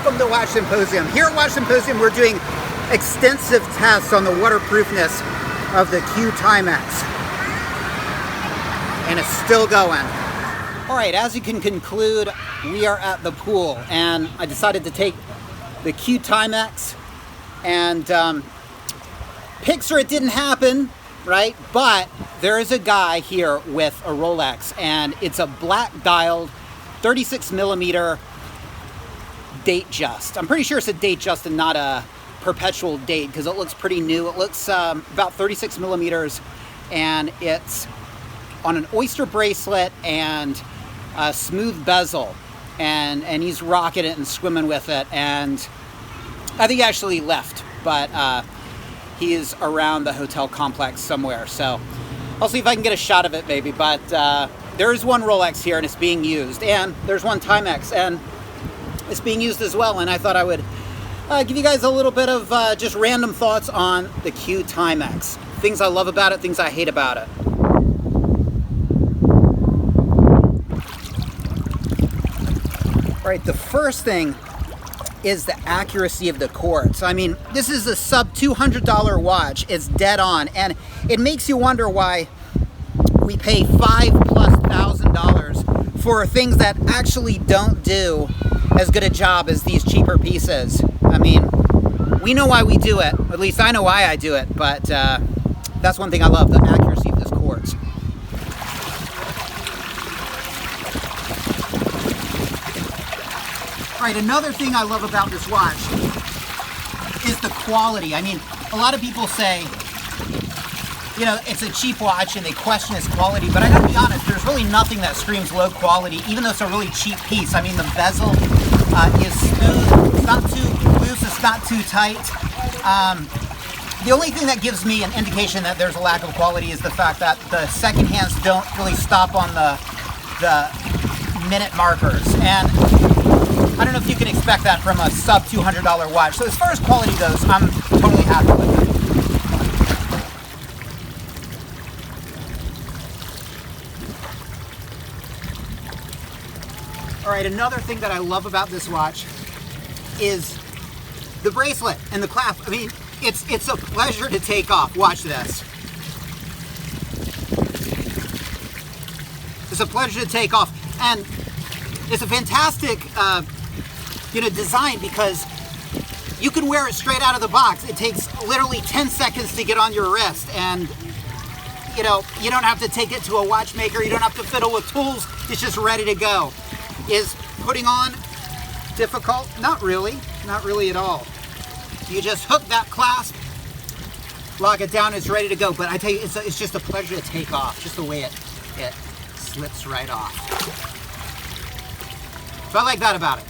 welcome to Watch Symposium. Here at Watch Symposium, we're doing extensive tests on the waterproofness of the Q Timex. And it's still going. All right, as you can conclude, we are at the pool, and I decided to take the Q Timex, and picture it didn't happen, right? But there is a guy here with a Rolex, and it's a black dialed 36 millimeter date just. I'm pretty sure it's a date just and not a perpetual date because it looks pretty new. It looks about 36 millimeters, and it's on an oyster bracelet and a smooth bezel, and he's rocking it and swimming with it. And I think he actually left, but he is around the hotel complex somewhere, so I'll see if I can get a shot of it maybe. But there is one Rolex here and it's being used, and there's one Timex and it's being used as well. And I thought I would give you guys a little bit of just random thoughts on the Q Timex. Things I love about it, things I hate about it. All right, the first thing is the accuracy of the quartz. I mean, this is a sub $200 watch. It's dead on, and it makes you wonder why we pay $5,000+ for things that actually don't do as good a job as these cheaper pieces. I mean, we know why we do it. At least I know why I do it, but that's one thing I love, the accuracy of this quartz. All right, another thing I love about this watch is the quality. I mean, a lot of people say, you know, it's a cheap watch and they question its quality, but I gotta be honest, there's really nothing that screams low quality, even though it's a really cheap piece. I mean, the bezel is smooth, it's not too loose, it's not too tight. The only thing that gives me an indication that there's a lack of quality is the fact that the second hands don't really stop on the minute markers. And I don't know if you can expect that from a sub $200 watch. So as far as quality goes, I'm totally happy with it. All right, another thing that I love about this watch is the bracelet and the clasp. I mean, it's a pleasure to take off. Watch this. It's a pleasure to take off, and it's a fantastic design because you can wear it straight out of the box. It takes literally 10 seconds to get on your wrist, and you know, you don't have to take it to a watchmaker, you don't have to fiddle with tools, it's just ready to go. Is putting on difficult? Not really at all. You just hook that clasp, lock it down, it's ready to go. But I tell you, it's just a pleasure to take off, just the way it slips right off. So I like that about it.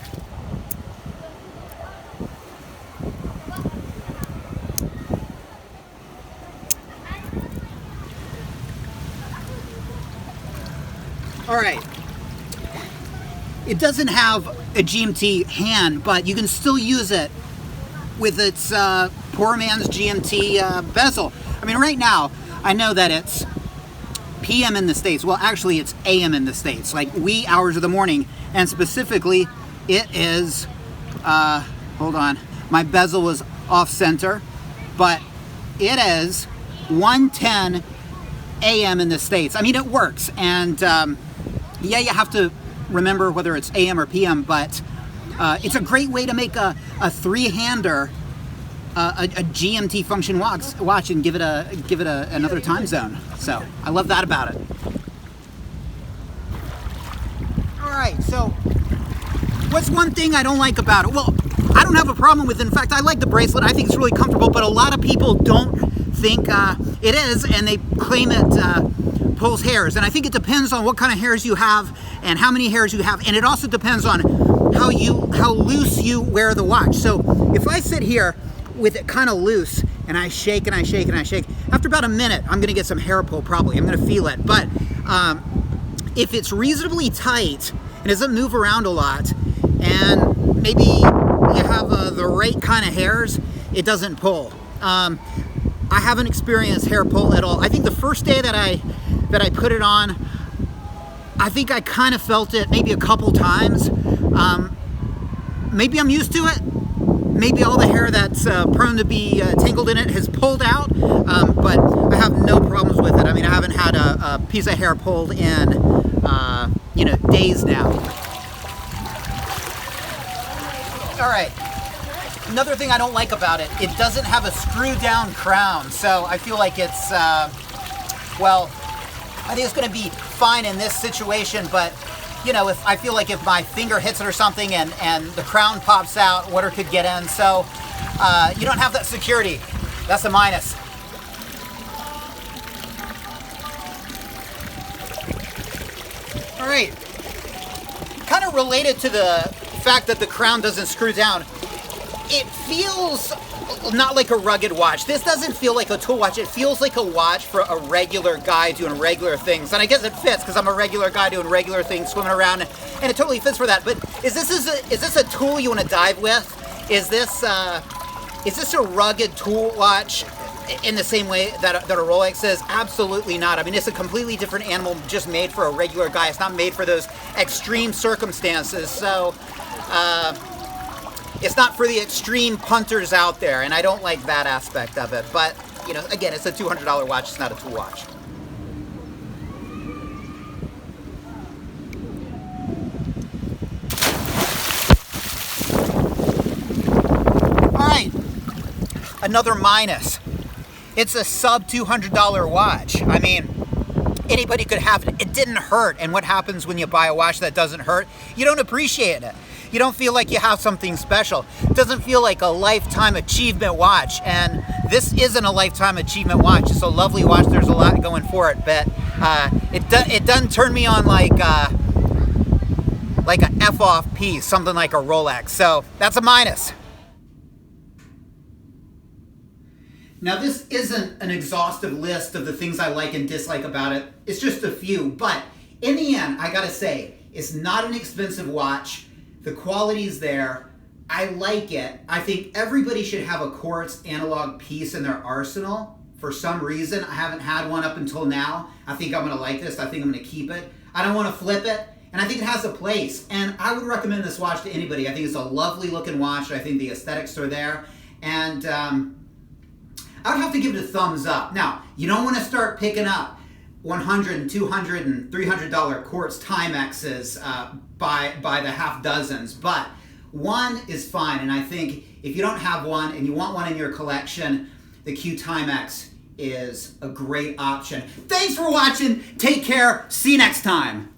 All right, it doesn't have a GMT hand, but you can still use it with its poor man's GMT bezel. I mean, right now, I know that it's PM in the States. Well, actually, it's AM in the States, like wee hours of the morning. And specifically, it is, hold on, my bezel was off center, but it is 1:10 AM in the States. I mean, it works, and yeah, you have to remember whether it's AM or PM, but it's a great way to make a three-hander, a GMT function watch, and give it another time zone. So I love that about it. All right, so what's one thing I don't like about it? Well, I don't have a problem with it. In fact, I like the bracelet. I think it's really comfortable, but a lot of people don't think it is, and they claim it pulls hairs. And I think it depends on what kind of hairs you have and how many hairs you have, and it also depends on how loose you wear the watch. So if I sit here with it kind of loose and I shake and I shake and I shake, after about a minute I'm gonna get some hair pull probably. I'm gonna feel it. But if it's reasonably tight and doesn't move around a lot, and maybe you have the right kind of hairs, it doesn't pull. I haven't experienced hair pull at all. I think the first day that I put it on, I think I kind of felt it maybe a couple times. maybe I'm used to it. Maybe all the hair that's prone to be tangled in it has pulled out, but I have no problems with it. I mean, I haven't had a piece of hair pulled in, you know, days now. All right. Another thing I don't like about it, it doesn't have a screw-down crown, so I feel like it's, well, I think it's going to be fine in this situation, but you know, if I feel like if my finger hits it or something and the crown pops out, water could get in. So you don't have that security. That's a minus. All right. Kind of related to the fact that the crown doesn't screw down, it feels not like a rugged watch. This doesn't feel like a tool watch. It feels like a watch for a regular guy doing regular things. And I guess it fits because I'm a regular guy doing regular things, swimming around, and it totally fits for that. But is this a tool you want to dive with? Is this a rugged tool watch in the same way that a Rolex is? Absolutely not. I mean, it's a completely different animal, just made for a regular guy. It's not made for those extreme circumstances. So it's not for the extreme punters out there, and I don't like that aspect of it. But, you know, again, it's a $200 watch. It's not a tool watch. All right, another minus. It's a sub $200 watch. I mean, anybody could have it. It didn't hurt. And what happens when you buy a watch that doesn't hurt? You don't appreciate it. You don't feel like you have something special. It doesn't feel like a lifetime achievement watch. And this isn't a lifetime achievement watch. It's a lovely watch. There's a lot going for it, but it doesn't turn me on like a F-off piece, something like a Rolex. So that's a minus. Now, this isn't an exhaustive list of the things I like and dislike about it. It's just a few. But in the end, I gotta say, it's not an expensive watch. The quality's there. I like it. I think everybody should have a quartz analog piece in their arsenal. For some reason, I haven't had one up until now. I think I'm gonna like this. I think I'm gonna keep it. I don't wanna flip it. And I think it has a place. And I would recommend this watch to anybody. I think it's a lovely looking watch. I think the aesthetics are there. And I would have to give it a thumbs up. Now, you don't wanna start picking up $100 and $200 and $300 quartz Timexes by the half dozens, but one is fine. And I think if you don't have one and you want one in your collection, the Q Timex is a great option. Thanks for watching. Take care. See you next time.